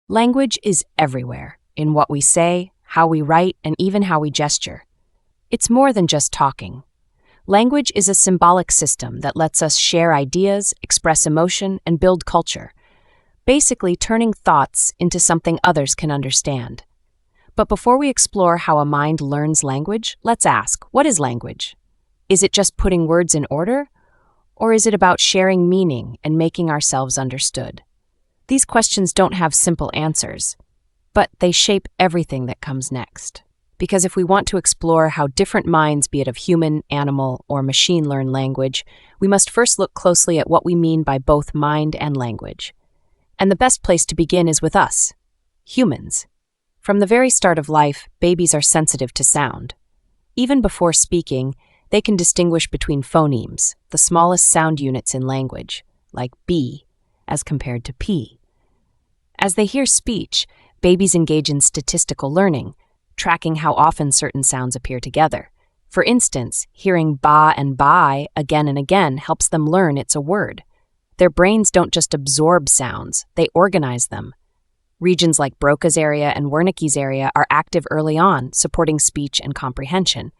Language is everywhere, in what we say, how we write, and even how we gesture. It's more than just talking. Language is a symbolic system that lets us share ideas, express emotion, and build culture, basically turning thoughts into something others can understand. But before we explore how a mind learns language, let's ask, what is language? Is it just putting words in order? Or is it about sharing meaning and making ourselves understood? These questions don't have simple answers, but they shape everything that comes next. Because if we want to explore how different minds, be it of human, animal, or machine, learn language, we must first look closely at what we mean by both mind and language. And the best place to begin is with us, humans. From the very start of life, babies are sensitive to sound. Even before speaking, they can distinguish between phonemes, the smallest sound units in language, like B, as compared to P. As they hear speech, babies engage in statistical learning, tracking how often certain sounds appear together. For instance, hearing ba and bai again and again helps them learn it's a word. Their brains don't just absorb sounds, they organize them. Regions like Broca's area and Wernicke's area are active early on, supporting speech and comprehension.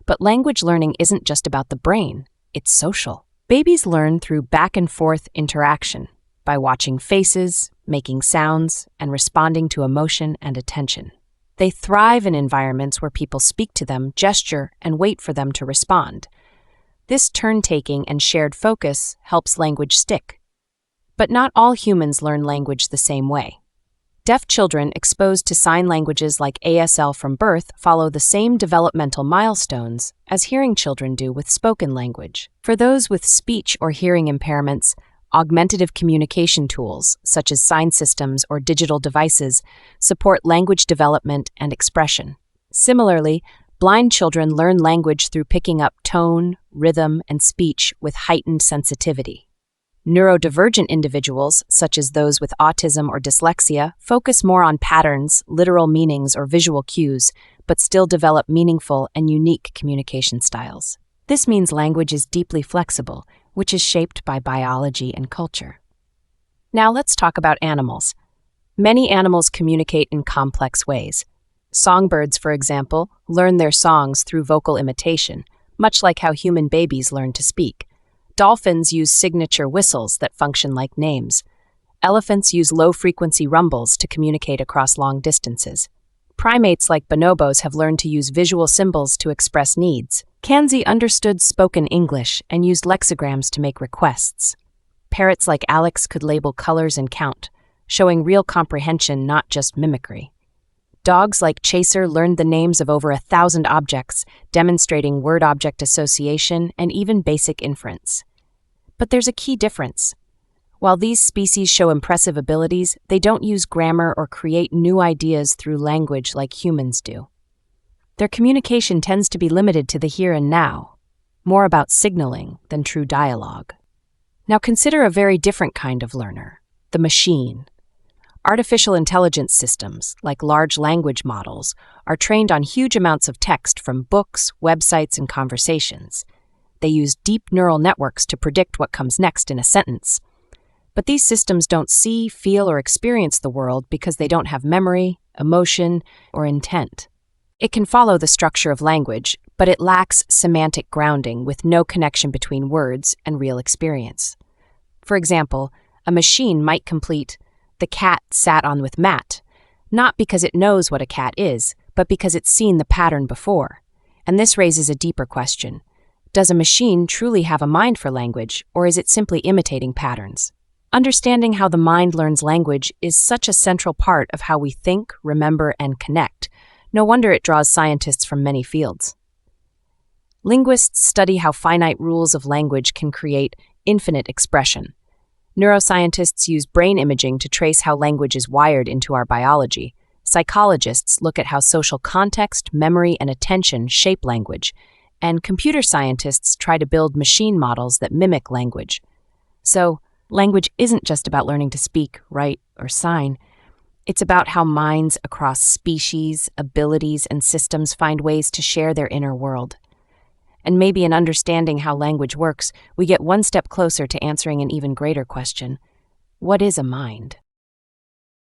But language learning isn't just about the brain, it's social. Babies learn through back-and-forth interaction, by watching faces, making sounds, and responding to emotion and attention. They thrive in environments where people speak to them, gesture, and wait for them to respond. This turn-taking and shared focus helps language stick. But not all humans learn language the same way. Deaf children exposed to sign languages like ASL from birth follow the same developmental milestones as hearing children do with spoken language. For those with speech or hearing impairments, augmentative communication tools, such as sign systems or digital devices, support language development and expression. Similarly, blind children learn language through picking up tone, rhythm, and speech with heightened sensitivity. Neurodivergent individuals, such as those with autism or dyslexia, focus more on patterns, literal meanings, or visual cues, but still develop meaningful and unique communication styles. This means language is deeply flexible, which is shaped by biology and culture. Now let's talk about animals. Many animals communicate in complex ways. Songbirds, for example, learn their songs through vocal imitation, much like how human babies learn to speak. Dolphins use signature whistles that function like names. Elephants use low-frequency rumbles to communicate across long distances. Primates like bonobos have learned to use visual symbols to express needs. Kanzi understood spoken English and used lexicograms to make requests. Parrots like Alex could label colors and count, showing real comprehension, not just mimicry. Dogs like Chaser learned the names of over 1,000 objects, demonstrating word-object association and even basic inference. But there's a key difference. While these species show impressive abilities, they don't use grammar or create new ideas through language like humans do. Their communication tends to be limited to the here and now, more about signaling than true dialogue. Now consider a very different kind of learner, the machine. Artificial intelligence systems, like large language models, are trained on huge amounts of text from books, websites, and conversations. They use deep neural networks to predict what comes next in a sentence. But these systems don't see, feel, or experience the world because they don't have memory, emotion, or intent. It can follow the structure of language, but it lacks semantic grounding with no connection between words and real experience. For example, a machine might complete, "The cat sat on with Matt," not because it knows what a cat is, but because it's seen the pattern before. And this raises a deeper question. Does a machine truly have a mind for language, or is it simply imitating patterns? Understanding how the mind learns language is such a central part of how we think, remember, and connect. No wonder it draws scientists from many fields. Linguists study how finite rules of language can create infinite expression. Neuroscientists use brain imaging to trace how language is wired into our biology. Psychologists look at how social context, memory, and attention shape language. And computer scientists try to build machine models that mimic language. So, language isn't just about learning to speak, write, or sign. It's about how minds across species, abilities, and systems find ways to share their inner world. And maybe in understanding how language works, we get one step closer to answering an even greater question. What is a mind?